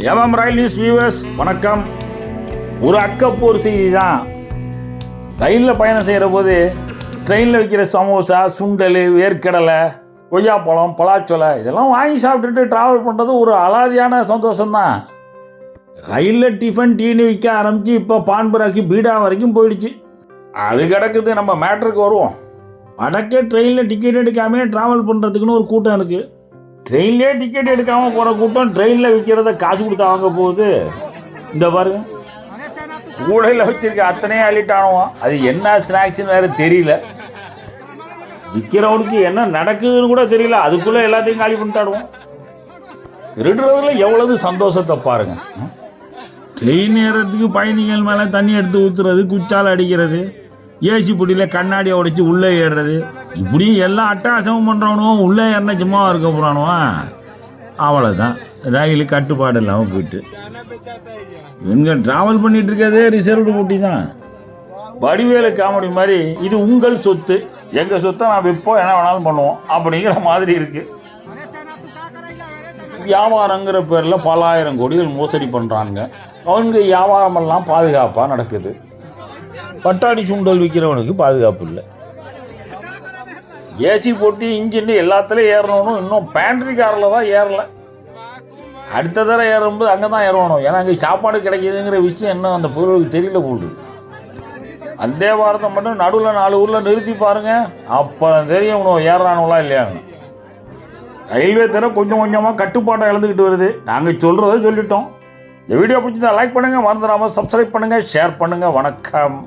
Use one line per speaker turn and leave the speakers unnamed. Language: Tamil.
ரயில் நியூஸ் வியூவர்ஸ் வணக்கம். ஒரு அக்கப்போர் செய்தி தான். ரயிலில் பயணம் செய்கிற போது ட்ரெயினில் வைக்கிற சமோசா, சுண்டல், வேர்க்கடலை, கொய்யாப்பழம், பலாச்சொலை இதெல்லாம் வாங்கி சாப்பிட்டுட்டு ட்ராவல் பண்ணுறது ஒரு அலாதியான சந்தோஷம்தான். ரயிலில் டிஃபன் டீனு விற்க ஆரம்பித்து இப்போ பான்பராக்கி பீடா வரைக்கும் போயிடுச்சு. அது கிடக்குது. நம்ம மேட்ருக்கு வருவோம். வடக்கே ட்ரெயினில் டிக்கெட் எடுக்காமல் ட்ராவல் பண்ணுறதுக்குன்னு ஒரு கூட்டம் இருக்குது. ட்ரெயின்லேயே டிக்கெட் எடுக்காமல் போகிற கூட்டம் ட்ரெயினில் விற்கிறத காசு கொடுத்து வாங்க போகுது. இந்த பாருங்க, கூடையில் வச்சிருக்க அத்தனையே அள்ளிட்டானுவோம். அது என்ன ஸ்நாக்ஸ்ன்னு வேறு தெரியல. விற்கிறவனுக்கு என்ன நடக்குதுன்னு கூட தெரியல. அதுக்குள்ளே எல்லாத்தையும் காலி பண்ணிட்டாடுவோம். திருடுறதுல எவ்வளவு சந்தோஷத்தை பாருங்க. ட்ரெயின் ஏறதுக்கு பயணிகள் மேலே தண்ணி எடுத்து ஊற்றுறது, குச்சால் அடிக்கிறது, ஏசி பொடியில் கண்ணாடியை உடைச்சி உள்ளே ஏறுறது, இப்படி எல்லாம் அட்டகாசமும் பண்ணுறவனும் உள்ளே ஏறினா சும்மா இருக்க போகிறானுவான். அவ்வளோதான், ரயில் கட்டுப்பாடு இல்லாமல் போயிட்டு எங்கே ட்ராவல் பண்ணிகிட்டு இருக்கிறதே ரிசர்வ்டு போட்டி தான். வடிவேலு காமெடி மாதிரி இது உங்கள் சொத்து, எங்கள் சொத்தை நான் விற்போம், என்ன வேணாலும் பண்ணுவோம் அப்படிங்கிற மாதிரி இருக்குது. வியாபாரங்கிற பேரில் பல ஆயிரம் கோடிகள் மோசடி பண்ணுறாங்க. அவங்க வியாபாரமெல்லாம் பாதுகாப்பாக நடக்குது. பட்டாணி சுண்டல் விற்கிறவனுக்கு பாதுகாப்பு இல்லை. ஏசி போட்டு இன்ஜின் எல்லாத்துலேயும் ஏறணும். இன்னும் பேண்ட்ரி காரில் தான் ஏறலை. அடுத்த தடவை ஏறும்போது அங்கே தான் ஏறணும். ஏன்னா அங்கே சாப்பாடு கிடைக்கிதுங்கிற விஷயம் என்ன அந்த பொருளுக்கு தெரியல போகுது. அந்த வாரத்தை மட்டும் நடுவில் 4 ஊரில் நிறுத்தி பாருங்கள், அப்போ தெரியும் ஏறானுங்களா இல்லையான்னு. ரயில்வே தர கொஞ்சம் கொஞ்சமாக கட்டுப்பாட்டை இழந்துக்கிட்டு வருது. நாங்கள் சொல்கிறத சொல்லிட்டோம். இந்த வீடியோ பிடிச்சிருந்தா லைக் பண்ணுங்கள், மறந்துடாமல் சப்ஸ்கிரைப் பண்ணுங்கள், ஷேர் பண்ணுங்கள். வணக்கம்.